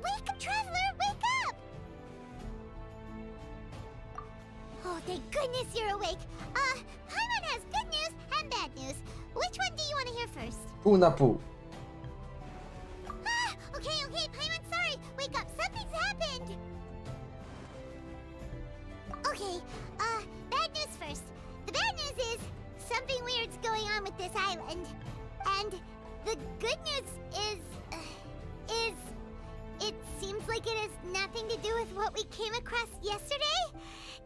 Wake up, traveler! Wake up! Oh, thank goodness you're awake. Paimon has good news and bad news. Which one do you want to hear first? Pół na pół. Okay, Paimon, sorry. Wake up, something's happened. Okay, bad news first. The bad news is something weird's going on with this island. And the good news is it seems like it has nothing to do with what we came across yesterday.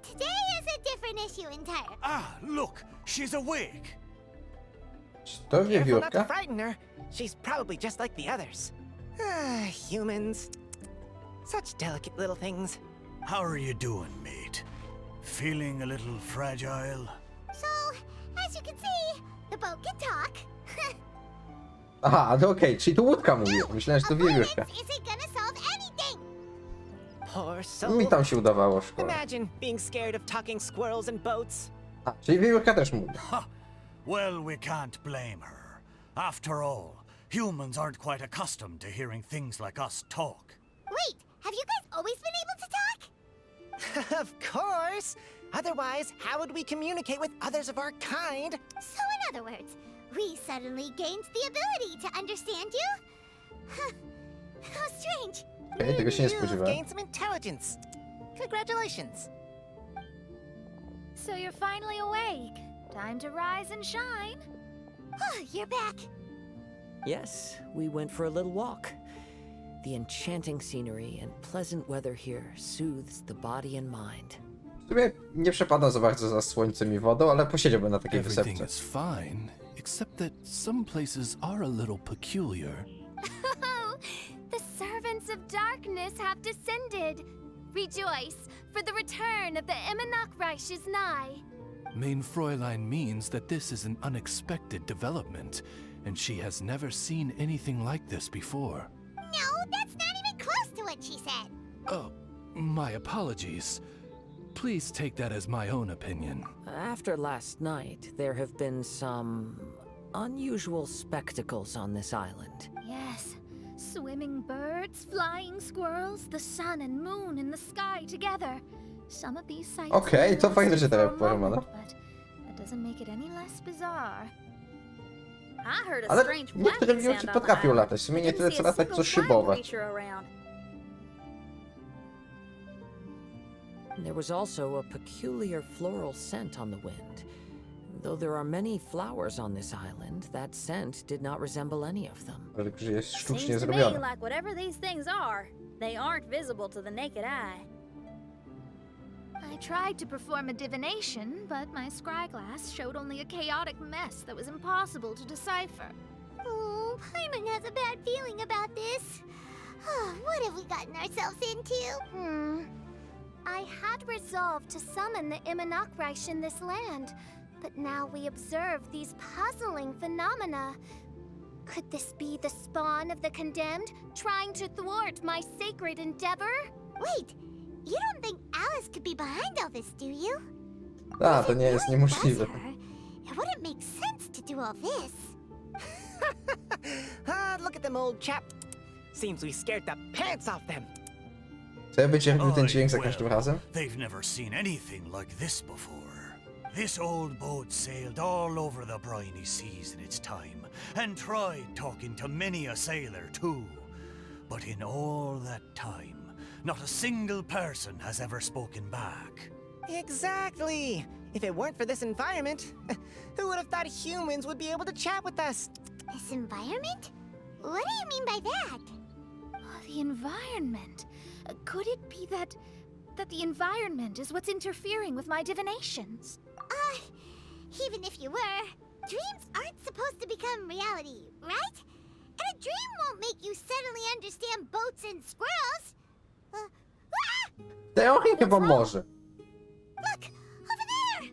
Today is a different issue entirely. Ah, look, she's awake. Czy to Careful not to wiewiórka? frighten her. She's probably just like the others. Humans. Such delicate little things. How are you doing, mate? Feeling a little fragile? So, as you can see, the boat can talk. Aha, no okej, czyli to łódka mówi. Myślałem, że to wiewiórka. Avoidance isn't gonna solve anything. Poor soul. Mi tam się udawało w szkole. Imagine being scared of talking squirrels and boats. A, czyli wiewiórka też mówi. Ha! Well, we can't blame her. After all, humans aren't quite accustomed to hearing things like us talk. Wait, have you guys always been able to talk? Of course. Otherwise, how would we communicate with others of our kind? So in other words, we suddenly gained the ability to understand you? Huh. How strange. Okej, tego się nie You've spodziewałem. gained some intelligence. Congratulations. So you're finally awake. Time to rise and shine. Oh, you're back. Yes, we went for a little walk. The enchanting scenery and pleasant weather here soothes the body and mind. W sumie nie przepadam za bardzo za słońcem i wodą, ale posiedziałbym na takiej Everything wysepce. is fine, except that some places are a little peculiar. Oh, the servants of darkness have descended. Rejoice, for the return of the Eminach is nigh. Mein Fräulein means that this is an unexpected development, and she has never seen anything like this before. No, that's not even close to what she said. Oh, my apologies. Please take that as my own opinion. After last night, there have been some unusual spectacles on this island. Yes, swimming birds, flying squirrels, the sun and moon in the sky together. Some of these sights Okej, to fajnie, że for a tak powiem, moment, no. but that doesn't make it any less bizarre. I heard a Ale strange niektóre flapping wiewiórki sound on the potrafią island. latać. W sumie nie Didn't tyle see co a latać, single co flying szybować. creature around. There was also a peculiar floral scent on the wind. Though there are many flowers on this island, that scent did not resemble any of them. Ale że jest sztucznie Seems to me zrobione. like whatever these things are, they aren't visible to the naked eye. I tried to perform a divination, but my scryglass showed only a chaotic mess that was impossible to decipher. Oh, Paimon has a bad feeling about this. What have we gotten ourselves into? I had resolved to summon the Eminach in this land, but now we observe these puzzling phenomena. Could this be the spawn of the condemned, trying to thwart my sacred endeavor? Wait, you don't think Alice could be behind all this, do you? A, to nie jest niemożliwe. It wouldn't make sense to do all this. Look at them, old chap. Seems we scared the pants off them. Co ja będzie robił ten Oj, dźwięk za well, każdym razem? They've never seen anything like this before. This old boat sailed all over the briny seas in its time, and tried talking to many a sailor too. But in all that time, not a single person has ever spoken back. Exactly. If it weren't for this environment, who would have thought humans would be able to chat with us? This environment? What do you mean by that? The environment. Could it be that the environment is what's interfering with my divinations? Even if you were, dreams aren't supposed to become reality, right? And a dream won't make you suddenly understand boats and squirrels. W teorii chyba może. Look, over there!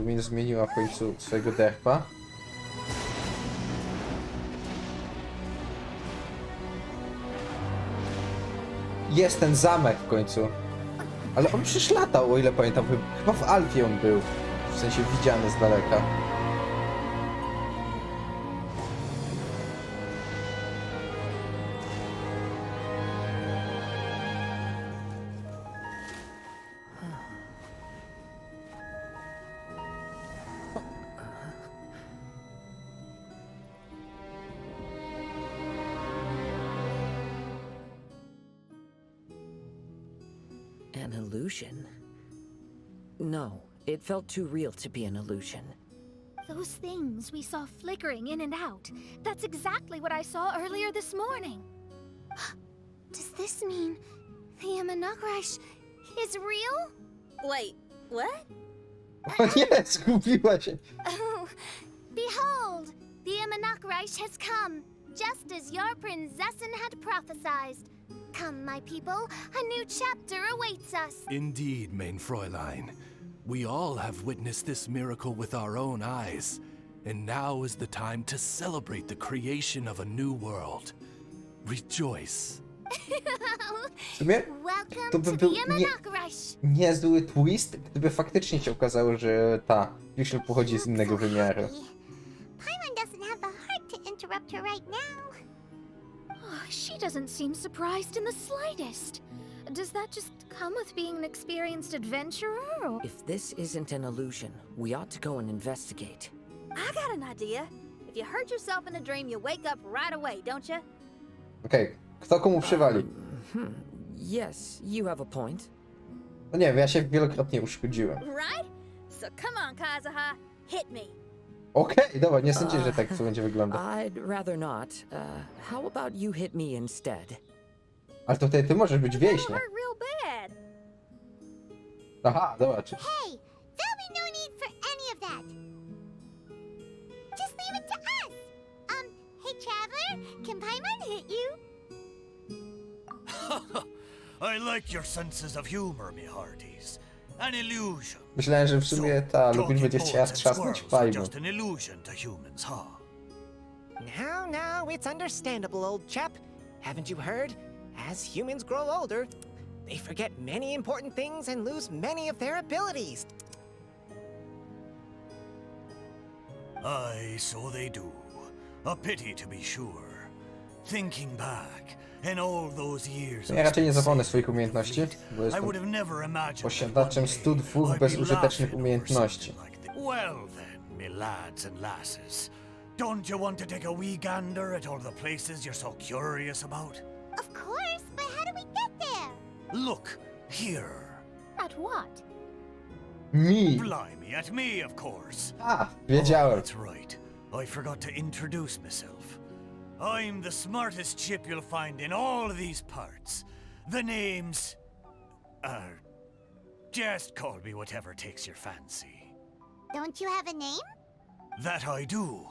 Lumin zmieniła w końcu swojego derpa. Jest ten zamek w końcu. Ale on przecież latał, o ile pamiętam. Chyba w Alfie on był. W sensie widziany z daleka. An illusion? No, it felt too real to be an illusion. Those things we saw flickering in and out. That's exactly what I saw earlier this morning. Does this mean the Imanakreish is real? Wait, what? O nie, zgubiła się. Oh, behold, the Imanakreish has come, just as your Prinzessin had prophesied. Come, my people, a new chapter awaits us. Indeed, mein Fräulein. We all have witnessed this miracle with our own eyes, and now is the time to celebrate the creation of a new world. Rejoice. W sumie Welcome to by to był the Imanakreish. niezły twist, gdyby faktycznie się okazało, że ta Fischl pochodzi z innego wymiaru. Paimon doesn't have the heart to interrupt her right now. Oh, she doesn't seem surprised in the slightest. Does that just come with being an experienced adventurer? Or... If this isn't an illusion, we ought to go and investigate. I got an idea. If you hurt yourself in a dream, you wake up right away, don't you? Okej, kto komu przywali? Yes, you have a point. No nie wiem, ja się wielokrotnie uszkodziłem. Right? So come on, Kazuha, hit me. Okej, dobra, nie sądziłem, że tak to będzie wyglądać. I'd rather not. How about you hit me instead? Ale to wtedy ty możesz być That'll więźniem. hurt real bad. Aha, dobra, czy... Hey, there'll be no need for any of that. Just leave it to us. Hey Traveler, can Paimon hit you? I like your senses of humor, me hearties. An illusion. Myślałem, że w sumie ta Lubin Talking będzie chciała boats and trzasnąć squirrels are fajną. just an illusion to humans, huh? Now, it's understandable, old chap. Haven't you heard? As humans grow older, they forget many important things and lose many of their abilities. Aye, so they do. A pity to be sure. Thinking back, in all those years Ja raczej nie zapomnę spent swoich umiejętności, bo I jestem would have never imagined posiadaczem that one 102 day I'd bezużytecznych be laughing over umiejętności. something like this. Well then, me lads and lasses, don't you want to take a wee gander at all the places you're so curious about? Of course, but how do we get there? Look, here. At what? Mi! Blimey, at me, of course. A, wiedziałem. Oh, that's right. I forgot to introduce myself. I'm the smartest chip you'll find in all of these parts. The name's... just call me whatever takes your fancy. Don't you have a name? That I do.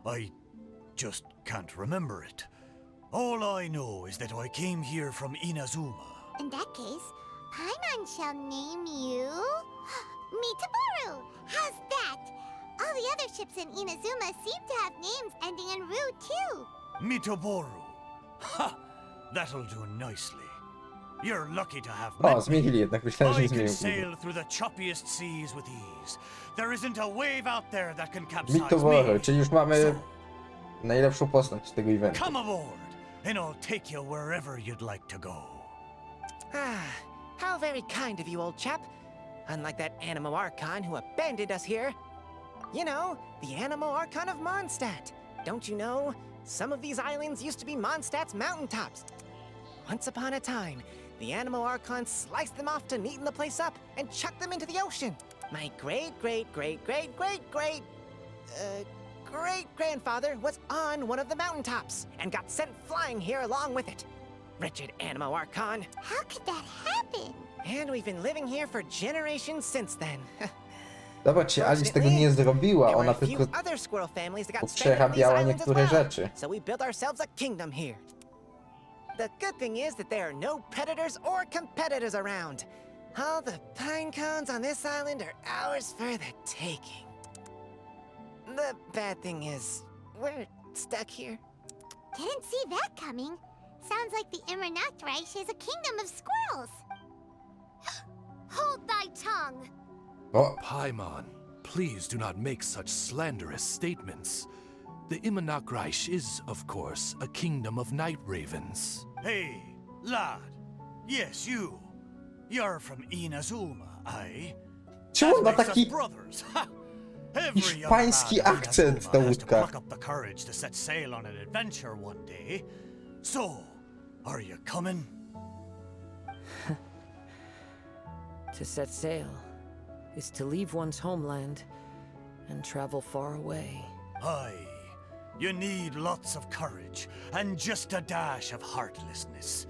I just can't remember it. All I know is that I came here from Inazuma. In that case, Paimon shall name you... Mitaboru! How's that? All the other ships in Inazuma seem to have names ending in Ru, too. Mitoboru. Ha! That'll do nicely. You're lucky to have O, met me. zmienili jednak, myślałem, że I nie can zmienił. sail through the choppiest seas with ease. There isn't a wave out there that can capsize Mitowory, me. czyli już mamy So, najlepszą postać z tego eventu. come aboard, and I'll take you wherever you'd like to go. How very kind of you, old chap. Unlike that Animo Archon who abandoned us here. You know, the Animo Archon of Mondstadt. Don't you know? Some of these islands used to be Mondstadt's mountaintops. Once upon a time, the Animo Archon sliced them off to neaten the place up and chucked them into the ocean. My great-grandfather was on one of the mountaintops and got sent flying here along with it. Wretched Animo Archon. How could that happen? And we've been living here for generations since then. Zobaczcie, Alice tego nie zrobiła, There were ona a few tylko other squirrel families that got stranded on these przerabiała islands as niektóre well. rzeczy. So we built ourselves a kingdom here. The good thing is that there are no predators or competitors around. All the pine cones on this island are ours for the taking. The bad thing is, we're stuck here. Didn't see that coming. Sounds like the Imanakreish is a kingdom of squirrels. Hold thy tongue! O, Paimon, please do not make such slanderous statements. The Imanakreish is, of course, a kingdom of night ravens. Hey, lad. Yes, you. You're from Inazuma, aye? czemu on ma That makes us taki brothers. Ha! Every young hiszpański lad in akcent Inazuma ta has to łódka? pluck up the courage to set sail on an adventure one day. So, are you coming? To set sail is to leave one's homeland and travel far away. Aye, you need lots of courage and just a dash of heartlessness.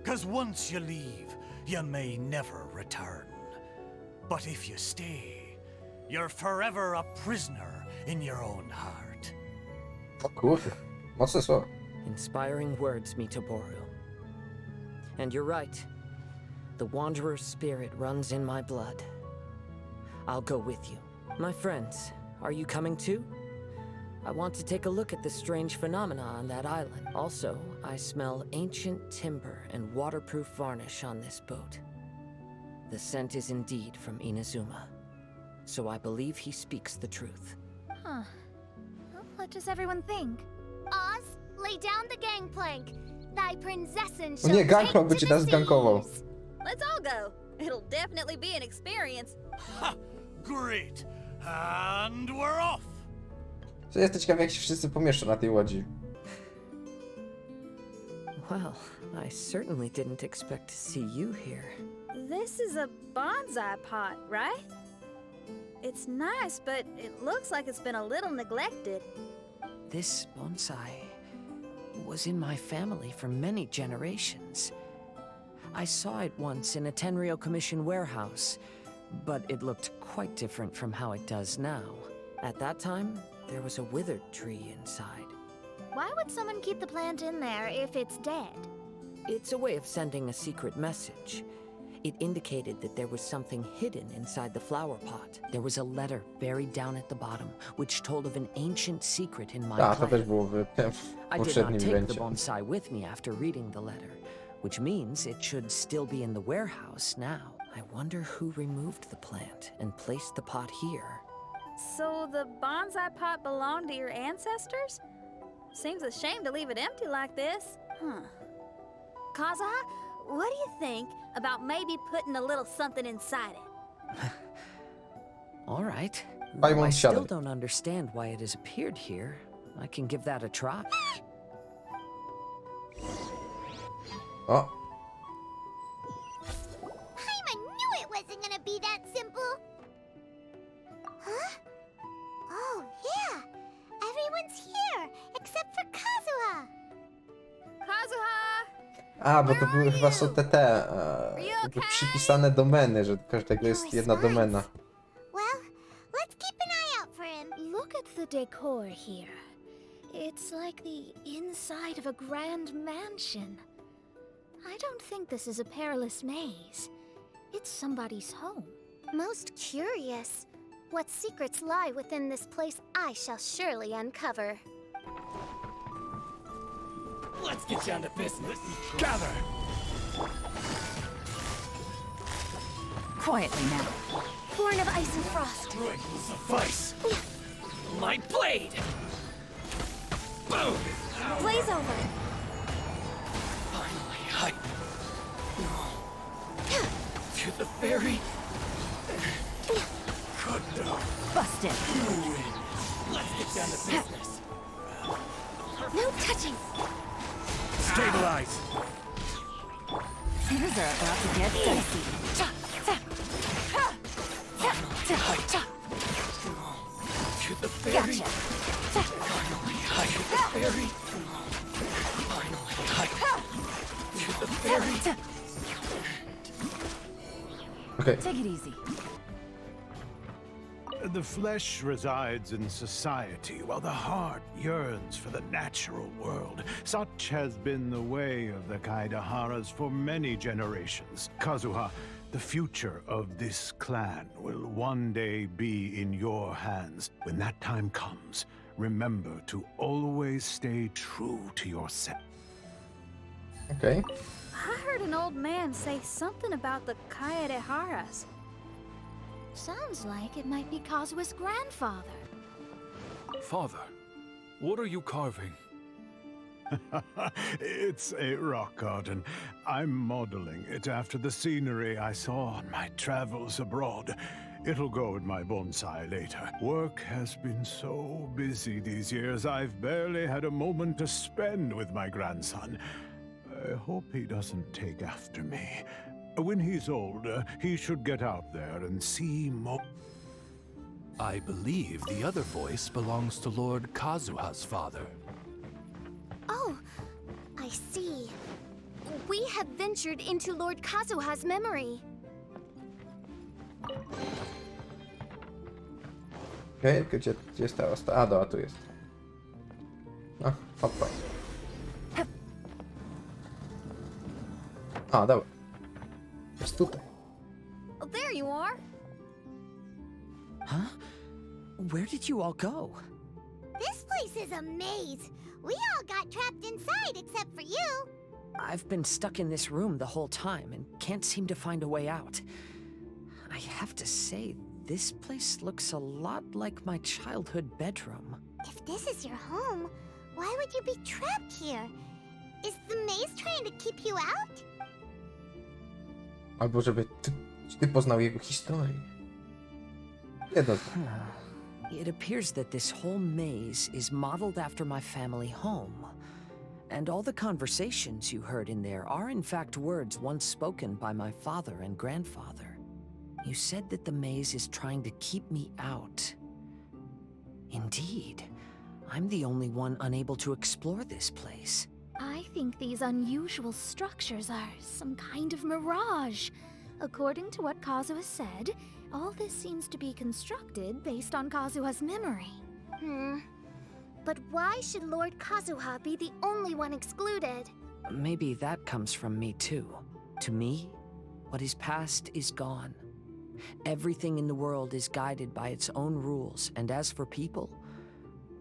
'Cause once you leave, you may never return. But if you stay, you're forever a prisoner in your own heart. O kurde, mocne słowa. Inspiring words, Mitoboru. And you're right. The Wanderer's spirit runs in my blood. I'll go with you. My friends, are you coming too? I want to take a look at the strange phenomena on that island. Also, I smell ancient timber and waterproof varnish on this boat. The scent is indeed from Inazuma. So I believe he speaks the truth. Huh. Well, what does everyone think? Oz, lay down the gangplank. Thy princessin O shall nie, take Gangplank to by cię the nas gankował. seas. Let's all go. It'll definitely be an experience. Ha! Great! And we're off! Co jestem ciekawy, jak się wszyscy pomieszczą na tej łodzi. Well, I certainly didn't expect to see you here. This is a bonsai pot, right? It's nice, but it looks like it's been a little neglected. This bonsai was in my family for many generations. I saw it once in a Tenryou Commission warehouse, but it looked quite different from how it does now. At that time, there was a withered tree inside. Why would someone keep the plant in there if it's dead? It's a way of sending a secret message. It indicated that there was something hidden inside the flower pot. There was a letter buried down at the bottom, which told of an ancient secret in my A, to też plant. było w I did not poprzednim take the evencie. bonsai with me after reading the letter, which means it should still be in the warehouse now. I wonder who removed the plant and placed the pot here. So the bonsai pot belonged to your ancestors? Seems a shame to leave it empty like this. Huh. Kazuha, what do you think about maybe putting a little something inside it? All right. Paimon, Though I still siadaj. don't understand why it has appeared here. I can give that a try. O, Paimon knew it wasn't gonna be that simple. Huh? Oh, yeah. Everyone's here, except for Kazuha. Kazuha! a, bo to były chyba są te jakby przypisane domeny, że do każdego jest jedna domena. Well, let's keep an eye out for him. Look at the decor here. It's like the inside of a grand mansion. I don't think this is a perilous maze. It's somebody's home. Most curious. What secrets lie within this place I shall surely uncover. Let's get down to business. Gather! Quietly now. Born of ice and frost. Ruin will suffice. My blade! Boom! Blaze over. Finally, I... To the ferry? Good enough. Busted. You win. Let's get down to business. No touching. Stabilize! Things are about to get dicey. To the ferry. Gotcha. Finally, I hit the ferry. Finally, I... To the ferry. Okej. Take it easy. The flesh resides in society, while the heart yearns for the natural world. Such has been the way of the Kaidaharas for many generations. Kazuha, the future of this clan will one day be in your hands. When that time comes, remember to always stay true to yourself. Okej. I heard an old man say something about the Kaidaharas. Sounds like it might be Kazuha's grandfather. Father, what are you carving? It's a rock garden. I'm modeling it after the scenery I saw on my travels abroad. It'll go in my bonsai later. Work has been so busy these years, I've barely had a moment to spend with my grandson. I hope he doesn't take after me. When he's older, he should get out there and see more. I believe the other voice belongs to Lord Kazuha's father. Oh, I see. We have ventured into Lord Kazuha's memory. Okej, gdzie jest ta A, dobra, tu jest. No, hopa. A, dobra. Jest tutaj. Oh, there you are. Huh? Where did you all go? This place is a maze. We all got trapped inside except for you. I've been stuck in this room the whole time and can't seem to find a way out. I have to say, this place looks a lot like my childhood bedroom. If this is your home, why would you be trapped here? Is the maze trying to keep you out? Albo żeby ty poznał jego historię. Jedno z nich. It appears that this whole maze is modeled after my family home. And all the conversations you heard in there are in fact words once spoken by my father and grandfather. You said that the maze is trying to keep me out. Indeed, I'm the only one unable to explore this place. I think these unusual structures are some kind of mirage. According to what Kazuha said, all this seems to be constructed based on Kazuha's memory. But why should Lord Kazuha be the only one excluded? Maybe that comes from me too. To me, what is past is gone. Everything in the world is guided by its own rules, and as for people,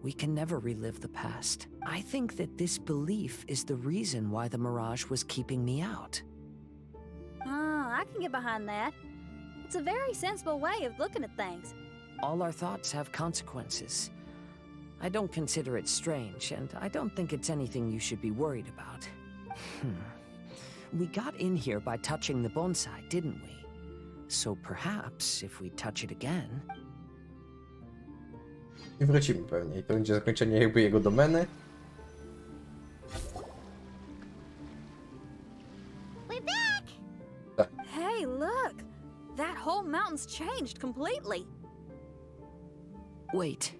we can never relive the past. I think that this belief is the reason why the mirage was keeping me out. I can get behind that. It's a very sensible way of looking at things. All our thoughts have consequences. I don't consider it strange, and I don't think it's anything you should be worried about. We got in here by touching the bonsai, didn't we? So perhaps, if we touch it again... I wrócimy pewnie. I to będzie zakończenie jakby jego domeny. We're back! Hey, look! That whole mountain's changed completely. Wait.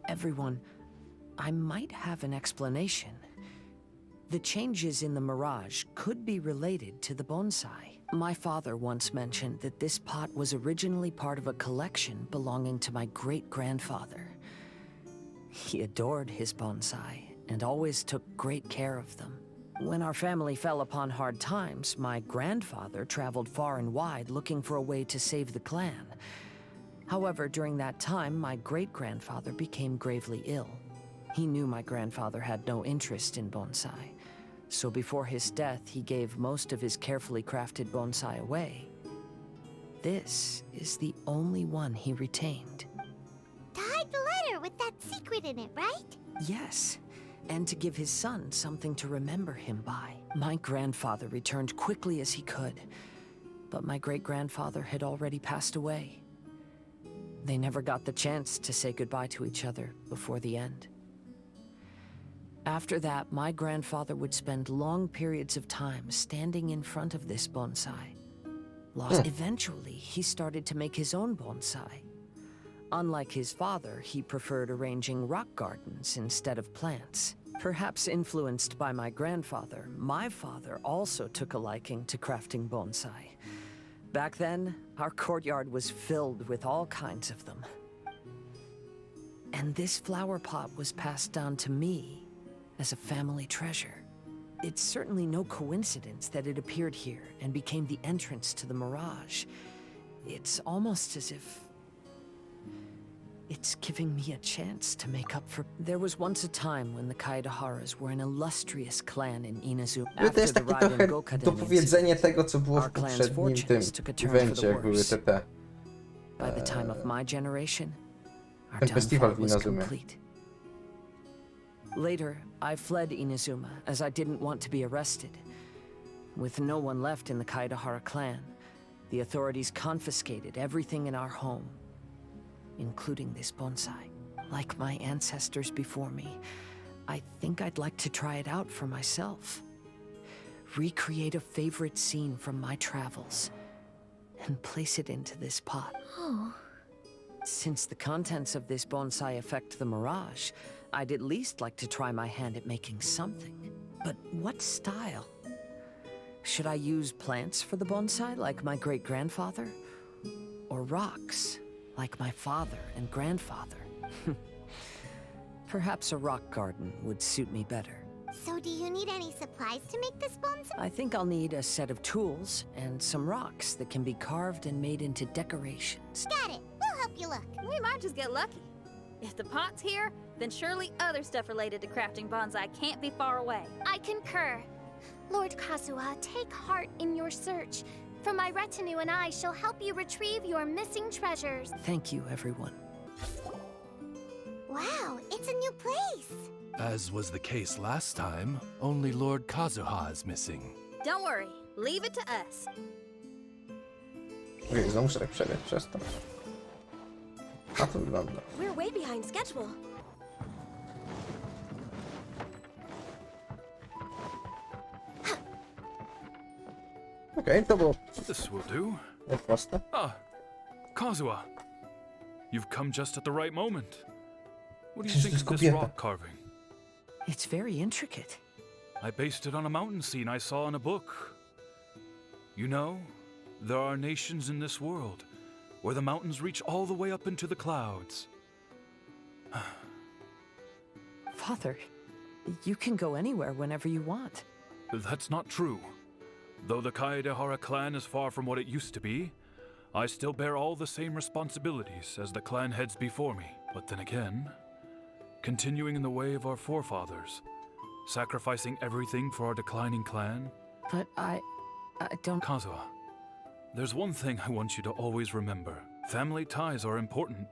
Everyone, I might have an explanation. The changes in the mirage could be related to the bonsai. My father once mentioned that this pot was originally part of a collection belonging to my great-grandfather. He adored his bonsai and always took great care of them. When our family fell upon hard times, my grandfather traveled far and wide looking for a way to save the clan. However, during that time, my great-grandfather became gravely ill. He knew my grandfather had no interest in bonsai, so before his death, he gave most of his carefully crafted bonsai away. This is the only one he retained. To hide the letter with that secret in it, right? Yes, and to give his son something to remember him by. My grandfather returned quickly as he could, but my great-grandfather had already passed away. They never got the chance to say goodbye to each other before the end. After that, my grandfather would spend long periods of time standing in front of this bonsai. Eventually, he started to make his own bonsai. Unlike his father, he preferred arranging rock gardens instead of plants. Perhaps influenced by my father also took a liking to crafting bonsai. Back then, our courtyard was filled with all kinds of them. And this flower pot was passed down to me as a family treasure. It's certainly no coincidence that it appeared here and became the entrance to the mirage. It's almost as if it's giving me a chance to make up for... There was once a time when the Kaidaharas were an illustrious clan in Inazuma. To jest takie trochę dopowiedzenie tego, co było w poprzednim tym evencie, jak były te By the time of my generation, our ten festiwal w downfall was Inazumie. complete. Later, I fled Inazuma as I didn't want to be arrested. With no one left in the Kaidahara clan, the authorities confiscated everything in our home, including this bonsai. Like my ancestors before me, I think I'd like to try it out for myself. Recreate a favorite scene from my travels and place it into this pot. Oh. Since the contents of this bonsai affect the mirage, I'd at least like to try my hand at making something. But what style? Should I use plants for the bonsai like my great-grandfather? Or rocks like my father and grandfather? Perhaps a rock garden would suit me better. So do you need any supplies to make this bonsai? I think I'll need a set of tools and some rocks that can be carved and made into decorations. Got it. We'll help you look. We might just get lucky. If the pot's here, then surely other stuff related to crafting bonsai can't be far away. I concur. Lord Kazuha, take heart in your search. For my retinue and I shall help you retrieve your missing treasures. Thank you, everyone. Wow, it's a new place. As was the case last time, only Lord Kazuha is missing. Don't worry, leave it to us. Okej, znowu muszę tak przebiec przez to. A to wygląda. We're way behind schedule. Okej, to było This will do. proste. Ah, Kazuha. You've come just at the right moment. What do you Przecież think to of jest this kobieta. rock carving? It's very intricate. I based it on a mountain scene I saw in a book. You know, there are nations in this world where the mountains reach all the way up into the clouds. Father, you can go anywhere whenever you want. That's not true. Though the Kaedehara clan is far from what it used to be, I still bear all the same responsibilities as the clan heads before me. But then again, continuing in the way of our forefathers, sacrificing everything for our declining clan. But I don't... Kazuha, there's one thing I want you to always remember. Family ties are important,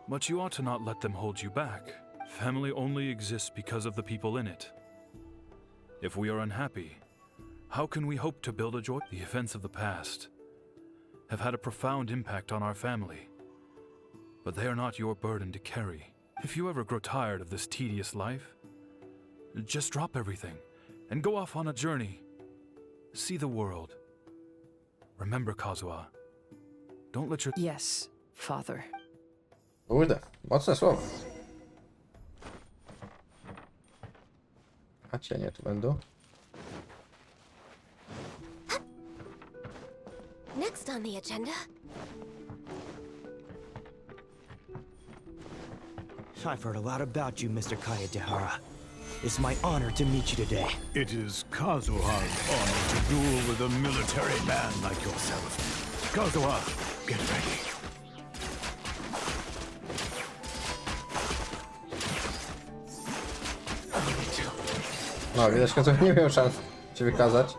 but you ought to not let them hold you back. Family only exists because of the people in it. If we are unhappy, how can we hope to build a joy? The events of the past have had a profound impact on our family, but they are not your burden to carry. If you ever grow tired of this tedious life, just drop everything and go off on a journey. See the world. Remember, Kazuha, don't let your... Yes, Father. Kurde, mocne słowa. A cienie tu będą. Next on the agenda. I've heard a lot about you, Mr. Kaedehara. It's my honor to meet you today. It is Kazuha's honor to duel with a military man like yourself. Kazuha, get ready. No, widać, że nie miał szans cię wykazać.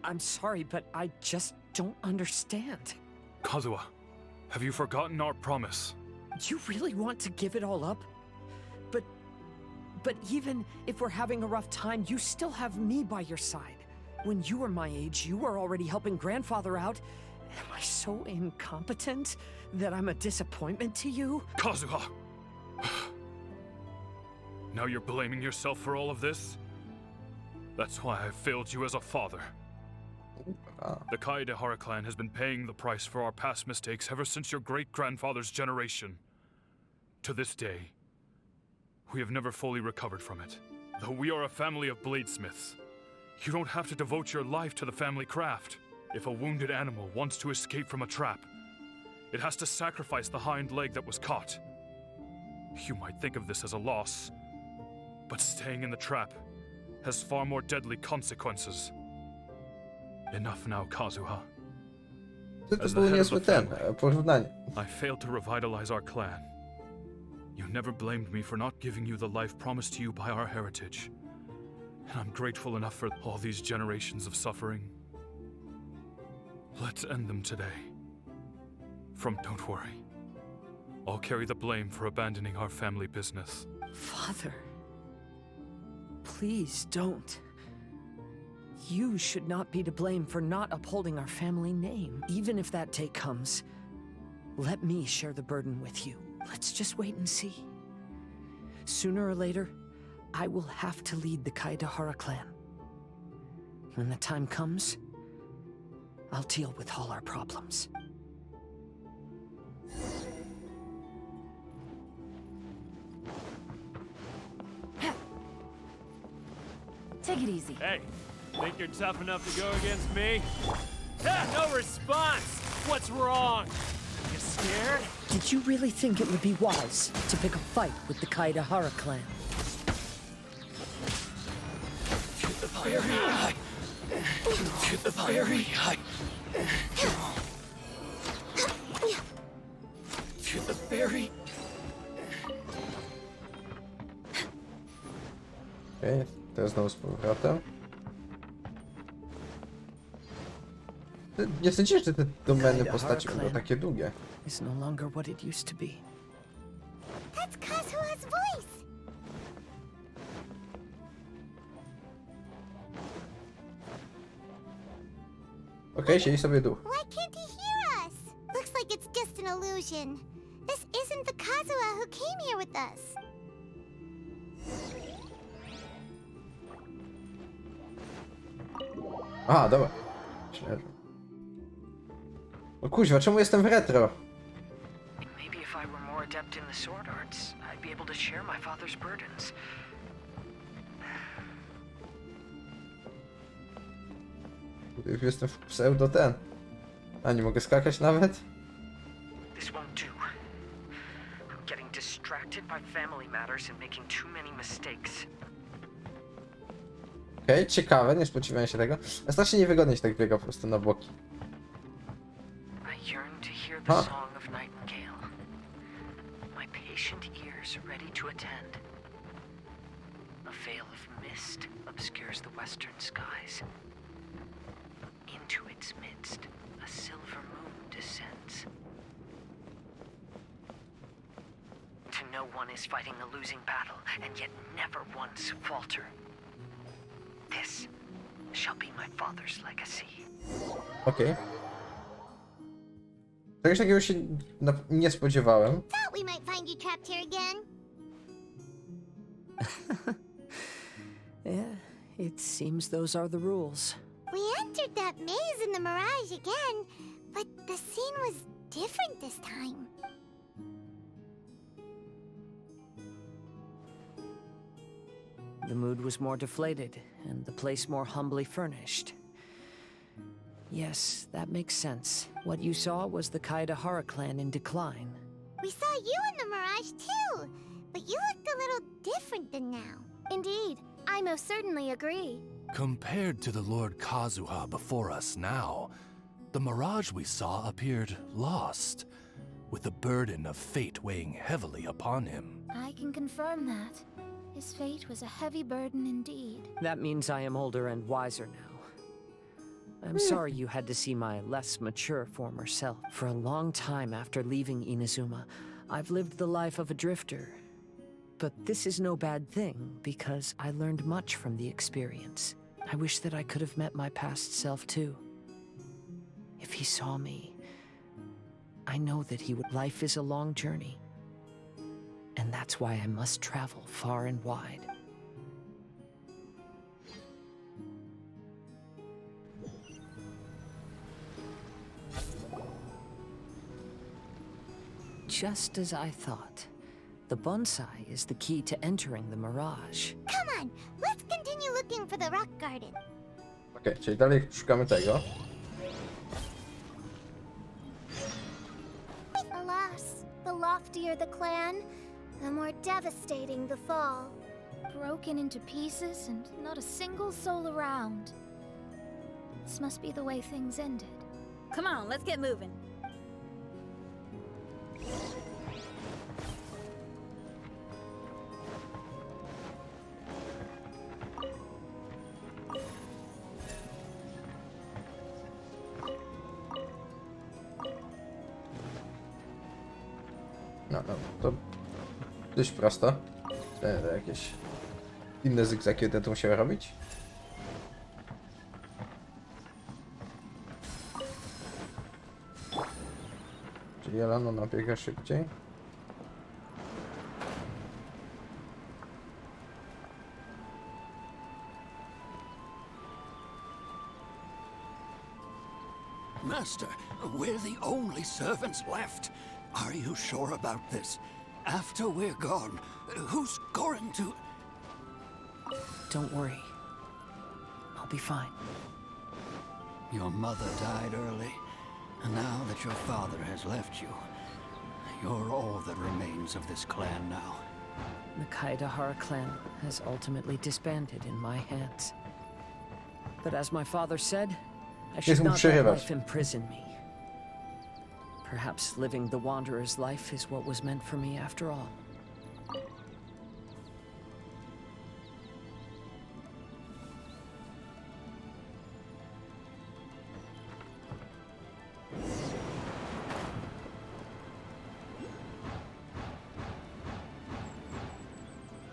I'm sorry, but I just don't understand. Kazuha, have you forgotten our promise? You really want to give it all up? But even if we're having a rough time, you still have me by your side. When you were my age, you were already helping grandfather out. Am I so incompetent that I'm a disappointment to you? Kazuha! Now you're blaming yourself for all of this? That's why I failed you as a father. The Kaedehara clan has been paying the price for our past mistakes ever since your great-grandfather's generation. To this day, we have never fully recovered from it. Though we are a family of bladesmiths, you don't have to devote your life to the family craft. If a wounded animal wants to escape from a trap, it has to sacrifice the hind leg that was caught. You might think of this as a loss, but staying in the trap has far more deadly consequences. Enough now, Kazuha. To było niezłe porównanie. I failed to revitalize our clan. You never blamed me for not giving you the life promised to you by our heritage. And I'm grateful enough for all these generations of suffering. Let's end them today. Don't worry. I'll carry the blame for abandoning our family business. Father, please don't. You should not be to blame for not upholding our family name. Even if that day comes, let me share the burden with you. Let's just wait and see. Sooner or later, I will have to lead the Kaidahara clan. When the time comes, I'll deal with all our problems. Take it easy. Hey, think you're tough enough to go against me? Ah, no response! What's wrong? You scared? Did you really think it would be wise to pick a fight with the Kaidahara clan? To the fiery eye. To the fiery eye. To the fairy. Okej, teraz znowu z powrotem. Nie sądzisz, że te domeny postaci będą takie długie. Is no longer what it used to be. That's Kazuha's voice! Okej, siedzi sobie duch. Why can't he hear us? Looks like it's just an illusion. This isn't the Kazuha who came here with us. Aha, dobra. O kuźwa, czemu jestem w retro? Maybe if I were more adept in the sword arts, I'd be able to share my father's burdens. Jestem w pseudo ten. A nie mogę skakać nawet? This won't do. I'm getting distracted by family matters and making too many mistakes. Okej, ciekawe, nie spodziewałem się tego. A strasznie niewygodnie się tak biega po prostu na boki. I yearn to hear the song of nightingale. My patient ears ready to attend. A veil of mist obscures the western skies. Into its midst, a silver moon descends. To know one is fighting a losing battle, and yet never once falter. This shall be my father's legacy. Okej. Czegoś takiego się nie spodziewałem. Thought we might find you trapped here again. Yeah, it seems those are the rules. We entered that maze in the Mirage again, but the scene was different this time. The mood was more deflated, and the place more humbly furnished. Yes, that makes sense. What you saw was the Kaidahara clan in decline. We saw you in the Mirage too, but you looked a little different than now. Indeed, I most certainly agree. Compared to the Lord Kazuha before us now, the mirage we saw appeared lost, with the burden of fate weighing heavily upon him. I can confirm that. His fate was a heavy burden indeed. That means I am older and wiser now. I'm sorry you had to see my less mature former self. For a long time after leaving Inazuma, I've lived the life of a drifter. But this is no bad thing, because I learned much from the experience. I wish that I could have met my past self too. If he saw me, I know that he would. Life is a long journey. And that's why I must travel far and wide. Just as I thought. The bonsai is the key to entering the mirage. Come on, let's continue looking for the rock garden. Okej, czyli dalej szukamy tego. Alas, the loftier the clan, the more devastating the fall. Broken into pieces and not a single soul around. This must be the way things ended. Come on, let's get moving. No, to dość prosto. Jakieś inne zygzaki to musiałem robić. Czyli Jelano nabiega szybciej. Master, we're the only servants left. Are you sure about this? After we're gone, who's going to... Don't worry. I'll be fine. Your mother died early, and now that your father has left you, you're all that remains of this clan now. The Kaidahara clan has ultimately disbanded in my hands. But as my father said, I should not let life imprison me. Perhaps living the Wanderer's life is what was meant for me after all.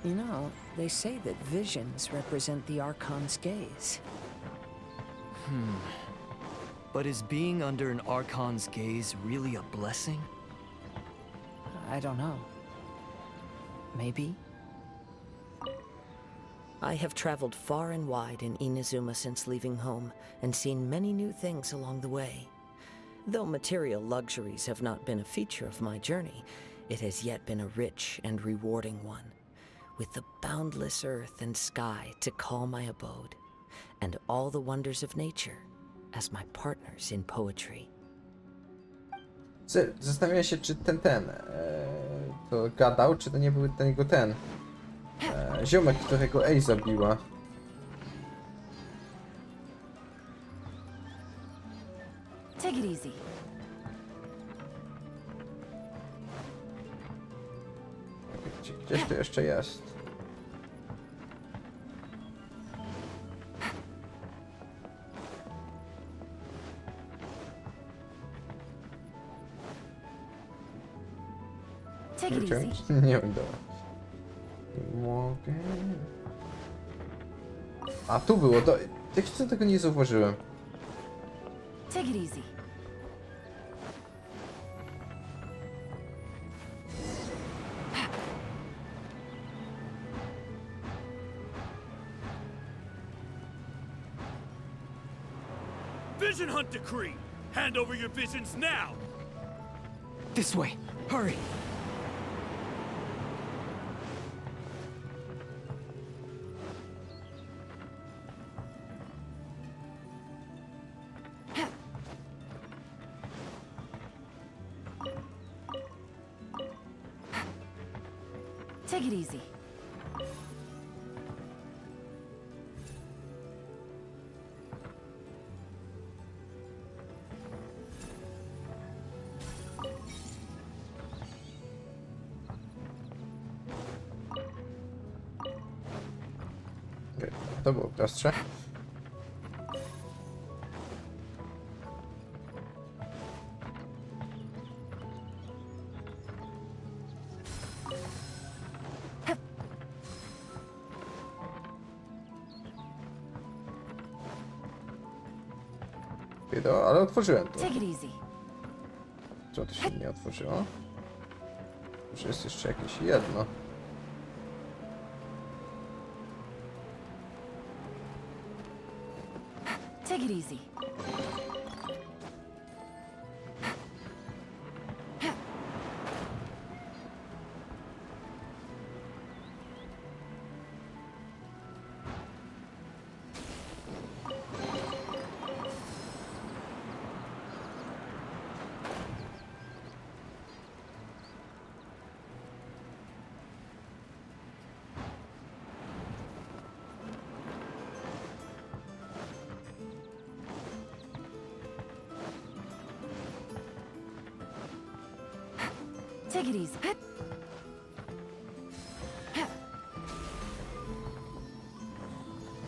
You know, they say that visions represent the Archon's gaze. But is being under an Archon's gaze really a blessing? I don't know. Maybe? I have traveled far and wide in Inazuma since leaving home, and seen many new things along the way. Though material luxuries have not been a feature of my journey, it has yet been a rich and rewarding one, with the boundless earth and sky to call my abode, and all the wonders of nature as my partners in poetry. Zastanawiam się, czy to gadał, czy to nie był ten ziomek, którego Ej zabiła. Take it easy. Gdzieś to jeszcze jest. Take it easy. Nie udało. Nie mogę. A tu było, jak co tego nie zauważyłem. Take it easy. Vision Hunt Decree! Hand over your visions now! This way! Hurry! Take it easy. To było prostsze. Ale otworzyłem to. Take it easy. Co to się nie otworzyło? Może jest jeszcze jakieś jedno. Take it easy. Take it easy.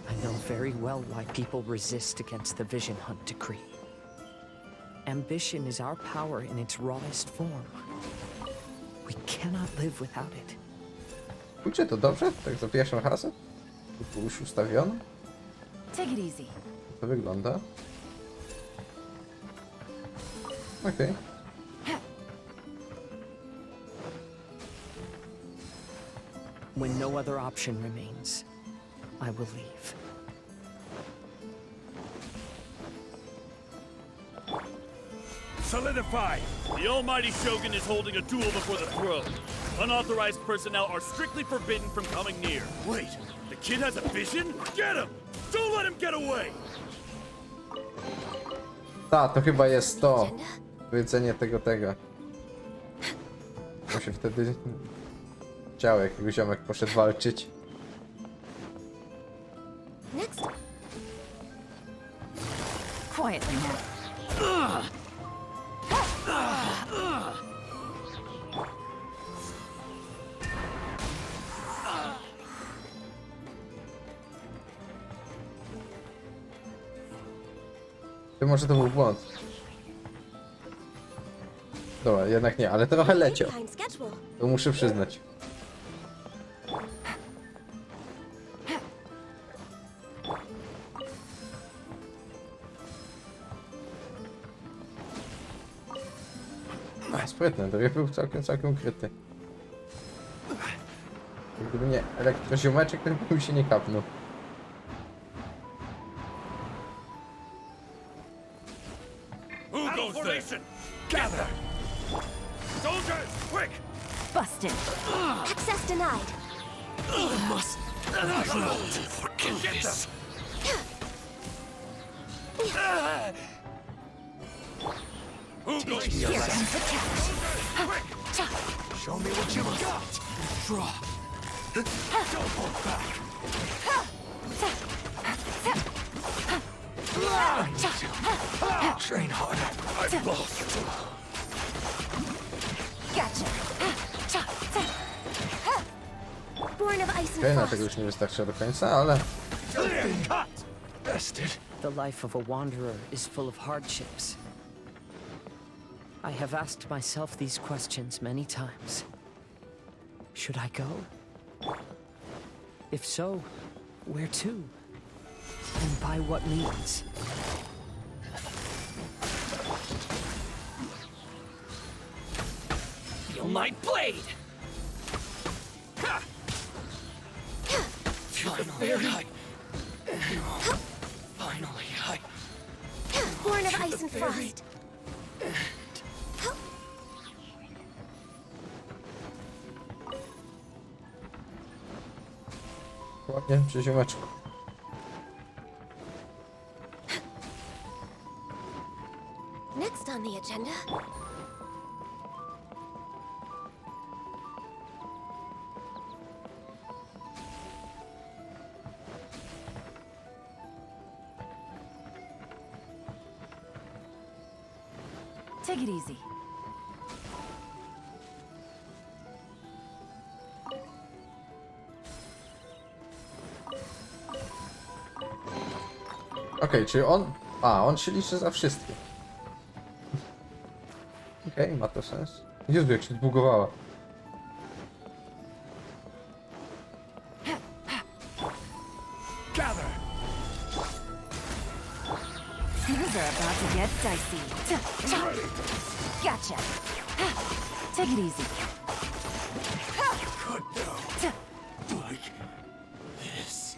I know very well why people resist against the Vision Hunt Decree. Ambition is our power in its rawest form. We cannot live without it. Pójdzie to dobrze? Tak za pierwszą hasę? Tu już ustawiono? Take it easy. To wygląda. Okej. When no other option remains, I will leave. Solidify! The almighty Shogun is holding a duel before the throne. Unauthorized personnel are strictly forbidden from coming near. Wait, the kid has a vision? Get him! Don't let him get away! Ta, to chyba jest to. Powiedzenie tego. Bo się wtedy działo, jak jego ziomek poszedł walczyć. Next. Quietly now. To może to był błąd. Dobra, jednak nie, ale trochę leciał. To muszę przyznać. Sprytny, to był całkiem ukryty. Gdyby nie elektroziomeczek, to bym się nie kapnął. Who goes there? Gather! Soldiers, quick! Busted. Access denied. I must not forget this. Who goes there? Show me what you got. Draw. Don't hold back. Train harder. I've lost. Gotcha. Born of ice and Okej, na frost. tego już nie wystarczy do końca, ale... The life of a wanderer is full of hardships. I have asked myself these questions many times. Should I go? If so, where to? And by what means? Feel my blade! Finally, Born of ice and frost. Ładnie, przy ziomeczku. Next on the agenda. Take it easy. Okej, czyli on... on się liczy za wszystkie. Okej, ma to sens. Jezu, jak się zbugowała. gather! Things are about to get dicey. Gotcha. Take it easy. Could go like this.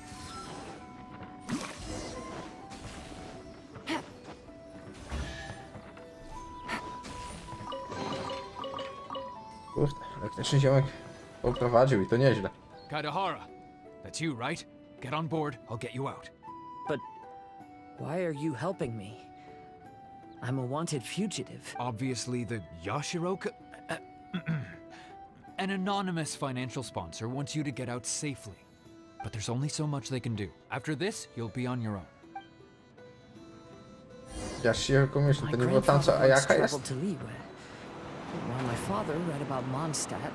Kurde, elektryczny ziomek poprowadził i to nieźle. Kaidahara, that's you, right? Get on board, I'll get you out. But why are you helping me? I'm a wanted fugitive. Obviously, the Yashiroka... An anonymous financial sponsor wants you to get out safely. But there's only so much they can do. After this, you'll be on your own. Ja się myślę, My to nie było tam co, a grandfather once jaka jest? traveled to Liyue, while my father read about Mondstadt.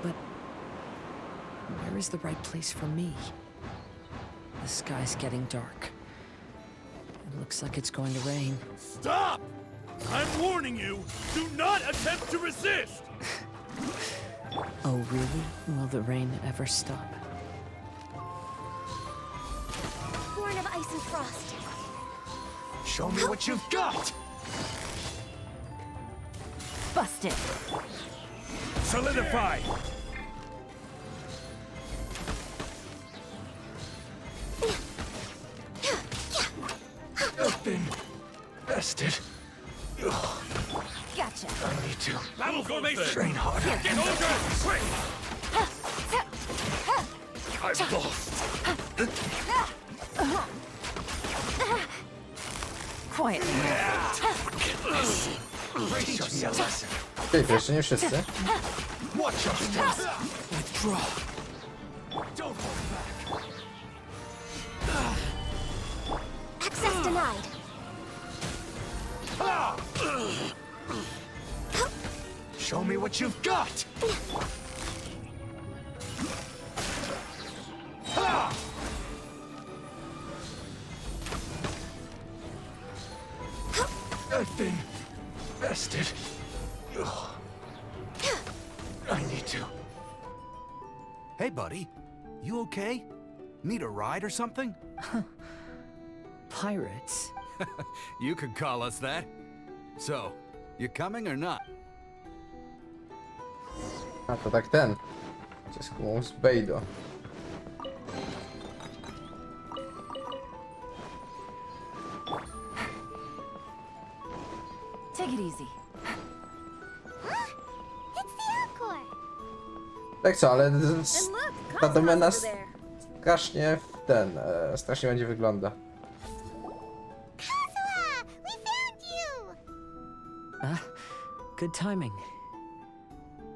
But where is the right place for me? The sky's getting dark. It looks like it's going to rain. Stop! I'm warning you, do not attempt to resist! Oh, really? Will the rain ever stop? Born of ice and frost. Show me what you've got! Busted. Solidify! I've been bested. I need to. Battle formation! Train harder. Get over! Quick! I've lost. Quietly. Brace yourself. Okej, to jeszcze nie wszyscy. Watch your steps. Withdraw. Don't hold back. Access denied. Show me what you've got. I've been bested. I need to. Hey, buddy. You okay? Need a ride or something? Pirates? You could call us that. So, you coming or not? A to tak ten. Cię skumał z Bejdo. Take it easy. It's the Encore. Tak co, ale And look, ta domena Kazuha's over there. strasznie strasznie będzie wygląda. Kazuha, we found you. Good timing.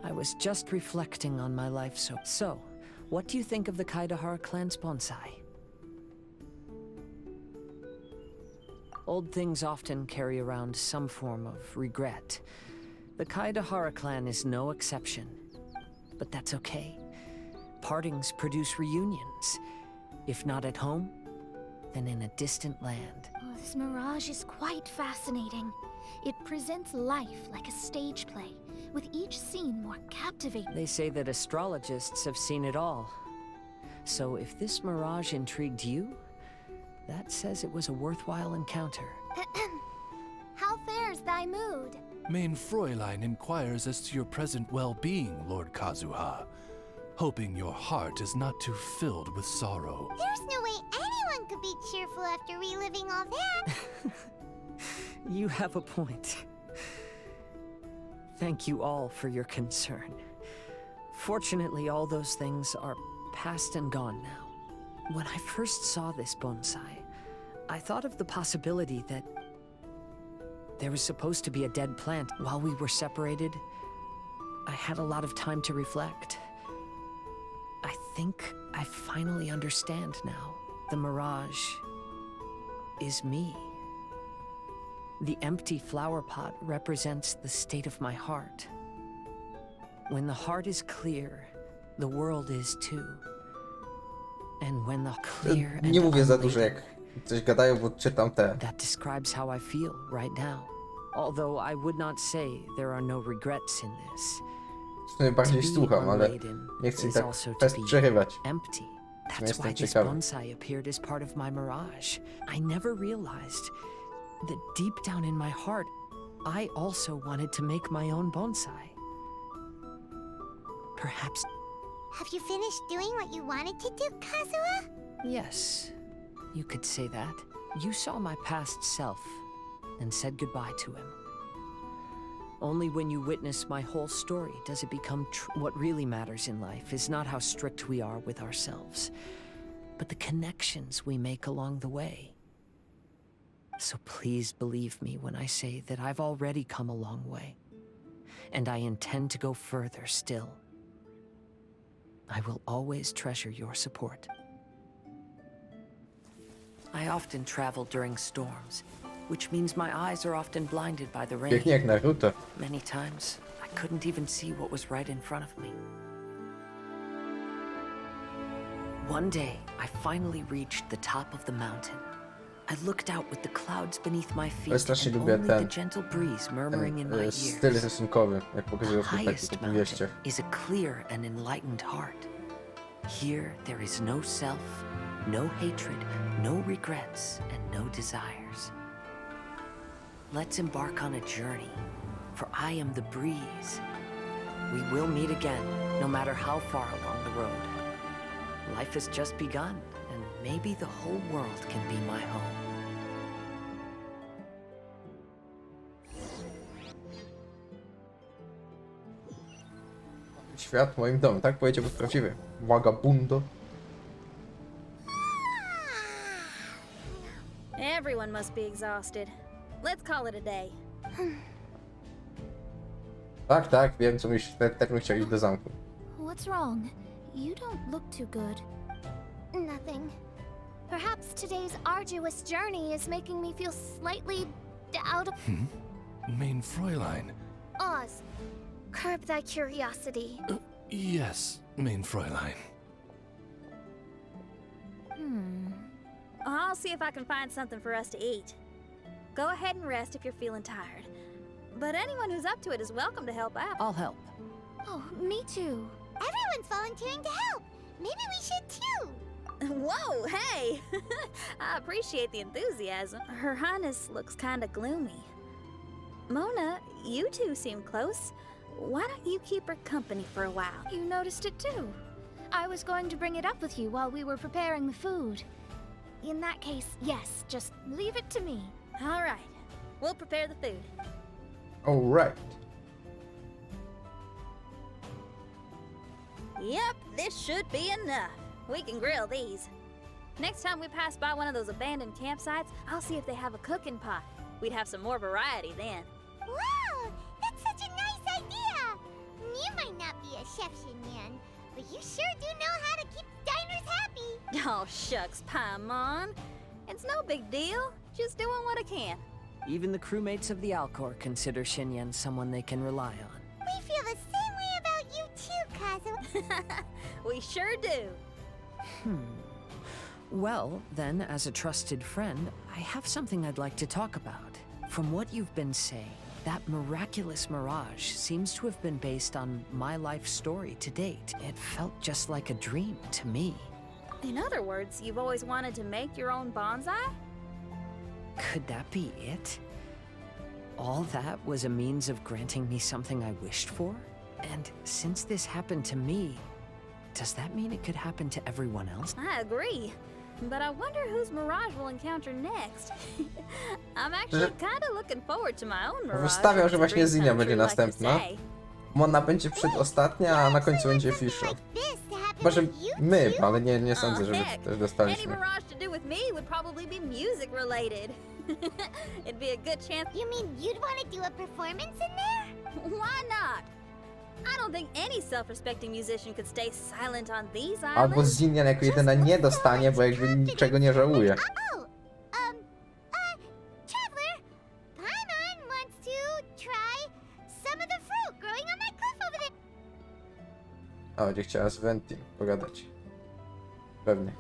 I was just reflecting on my life So, what do you think of the Kaidahara clan's bonsai? Old things often carry around some form of regret. The Kaidahara clan is no exception. But that's okay. Partings produce reunions. If not at home, then in a distant land. Oh, this mirage is quite fascinating. It presents life like a stage play, with each scene more captivating. They say that astrologists have seen it all. So if this mirage intrigued you, that says it was a worthwhile encounter. How fares thy mood? Mein Fräulein inquires as to your present well-being, Lord Kazuha, hoping your heart is not too filled with sorrow. There's no way anyone could be cheerful after reliving all that. You have a point. Thank you all for your concern. Fortunately, all those things are past and gone now. When I first saw this bonsai, I thought of the possibility that there was supposed to be a dead plant while we were separated. I had a lot of time to reflect. I think I finally understand now. The mirage is me. The empty flower pot represents the state of my heart. When the heart is clear, the world is too. And when the clear and Nie mówię za dużo, jak coś gadają, bo czytam te. That describes how I feel right now. Although I would not say there are no regrets in this. W sumie bardziej słucham, ale nie chcę tak przerywać. Empty. That's Jestem why this ciekawy. bonsai appeared as part of my mirage. I never realized that deep down in my heart, I also wanted to make my own bonsai. Perhaps. Have you finished doing what you wanted to do, Kazuha? Yes, you could say that. You saw my past self and said goodbye to him. Only when you witness my whole story does it become true. What really matters in life is not how strict we are with ourselves, but the connections we make along the way. So please believe me when I say that I've already come a long way, and I intend to go further still. I will always treasure your support. I often travel during storms, which means my eyes are often blinded by the rain. Pięknie jak Naruto. Many times, I couldn't even see what was right in front of me. One day, I finally reached the top of the mountain. I looked out with the clouds beneath my feet strasznie and lubię only the ten gentle breeze murmuring in my ears. styl rysunkowy, jak pokazują w The tych highest takich mountain opowieściach. is a clear and enlightened heart. Here there is no self, no hatred, no regrets, and no desires. Let's embark on a journey, for I am the breeze. We will meet again, no matter how far along the road. Life has just begun, and maybe the whole world can be my home. świat moim domem. Tak powiedziałby prawdziwy vagabundo. Everyone must be exhausted. Let's call it a day. Tak, tak, wiem co myślisz. Tak bym chciał iść do zamku. What's wrong? You don't look too good. Nothing. Perhaps today's arduous journey is making me feel slightly out of... Mein Fräulein. Oz, curb thy curiosity. Yes, mein Fräulein. I'll see if I can find something for us to eat. Go ahead and rest if you're feeling tired. But anyone who's up to it is welcome to help out. I'll help. Oh, me too. Everyone's volunteering to help. Maybe we should too. Whoa, hey! I appreciate the enthusiasm. Her Highness looks kinda gloomy. Mona, you two seem close. Why don't you keep her company for a while? You noticed it too. I was going to bring it up with you while we were preparing the food. In that case, yes, just leave it to me. All right. We'll prepare the food. All right. Yep, this should be enough. We can grill these. Next time we pass by one of those abandoned campsites, I'll see if they have a cooking pot. We'd have some more variety then. Wow, that's such a nice idea. You might not be a chef, Shinyan, but you sure do know how to keep diners happy. Oh, shucks, Paimon. It's no big deal. Just doing what I can. Even the crewmates of the Alcor consider Shinyan someone they can rely on. We feel the same way about you too, Kazu. We sure do. Well, then, as a trusted friend, I have something I'd like to talk about. From what you've been saying, that miraculous mirage seems to have been based on my life story to date. It felt just like a dream to me. In other words, you've always wanted to make your own bonsai? Could that be it? All that was a means of granting me something I wished for? And since this happened to me, does that mean it could happen to everyone else? I agree. But I wonder whose mirage we'll encounter next. I'm actually kind of looking forward to my own mirage. Wystawiał, że właśnie Zinia będzie następna. Mona będzie przedostatnia, a na końcu będzie Fiszu. Chyba, że my, ale nie sądzę, żeby też dostaliśmy. Any mirage to do with me would probably be music related. It'd be a good chance. You mean you'd want to do a performance in there? Why not? I don't think any self-respecting musician could stay silent on these islands. Albo Zinian jako jedyna nie dostanie, bo jakby niczego nie żałuje. Traveler, Paimon wants to try some of the fruit growing on that cliff over there. A, będzie chciała z Ventim pogadać. Pewnie.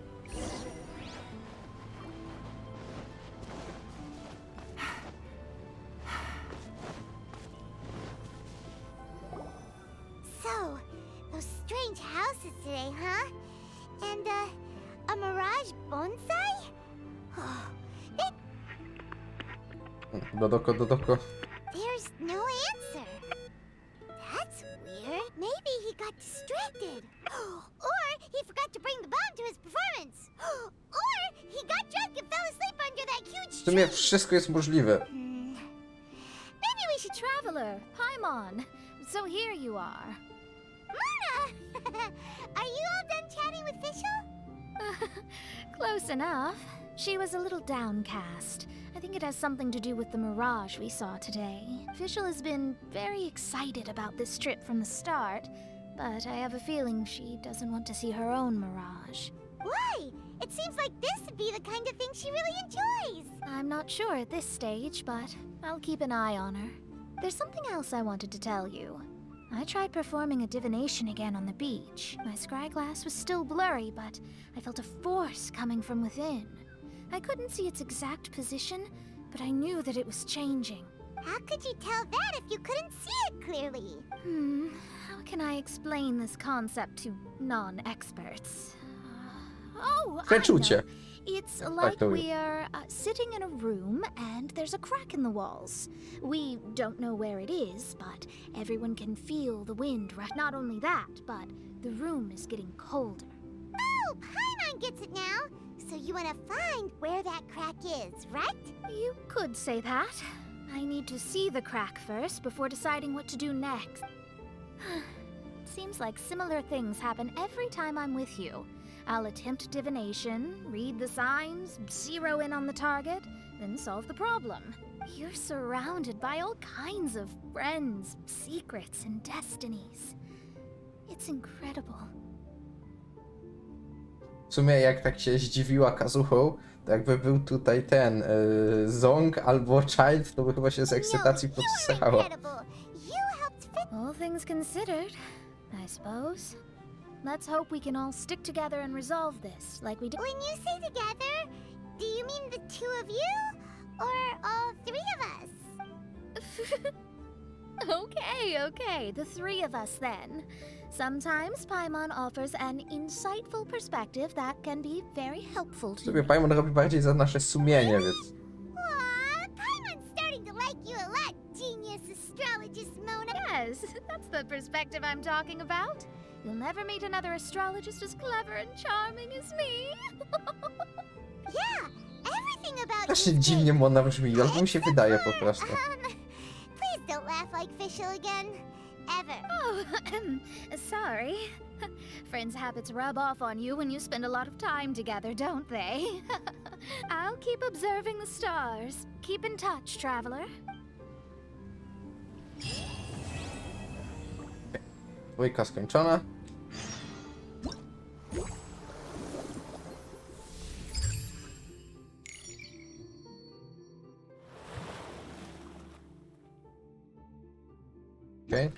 So, those strange houses today, huh? And, a mirage bonsai? Oh, Dodoko. there's no answer. That's weird. Maybe he got distracted. Or he forgot to bring the bomb to his performance. Or he got drunk and fell asleep under that huge W sumie wszystko jest możliwe. Maybe we should Traveler, Paimon. So here you are. Mona! Are you all done chatting with Fischl? Close enough. She was a little downcast. I think it has something to do with the mirage we saw today. Fischl has been very excited about this trip from the start, but I have a feeling she doesn't want to see her own mirage. Why? It seems like this would be the kind of thing she really enjoys. I'm not sure at this stage, but I'll keep an eye on her. There's something else I wanted to tell you. I tried performing a divination again on the beach. My scryglass was still blurry, but I felt a force coming from within. I couldn't see its exact position, but I knew that it was changing. How could you tell that if you couldn't see it clearly? How can I explain this concept to non-experts? Oh, I know. Przeczucie. It's like we're sitting in a room and there's a crack in the walls. We don't know where it is, but everyone can feel the wind. Not only that, but the room is getting colder. Oh, Paimon gets it now. So you want to find where that crack is, right? You could say that. I need to see the crack first before deciding what to do next. Seems like similar things happen every time I'm with you. I'll attempt divination, read the signs, zero in on the target, then solve the problem. You're surrounded by all kinds of friends, secrets, and destinies. It's incredible. W sumie jak tak się zdziwiła Kazuhą, to jakby był tutaj ten Zong albo Child, to by chyba się z ekscytacji podsyschało. All things considered, I suppose. Let's hope we can all stick together and resolve this, like we did. When you say together, do you mean the two of you? Or all three of us? Okay, the three of us then. Sometimes Paimon offers an insightful perspective that can be very helpful to Sobie Paimon robi bardziej za nasze sumienie, więc... Aw, Paimon's starting to like you a lot, genius astrologist Mona. Yes, that's the perspective I'm talking about. You'll never meet another astrologist as clever and charming as me. Yeah, everything about Strasznie dziwnie Mona brzmi, albo mi się wydaje po prostu. Please don't laugh like Fischl again. Ever. Oh, sorry. Friends' habits rub off on you when you spend a lot of time together, don't they? I'll keep observing the stars. Keep in touch, traveler. Dwójka skończona. Okay.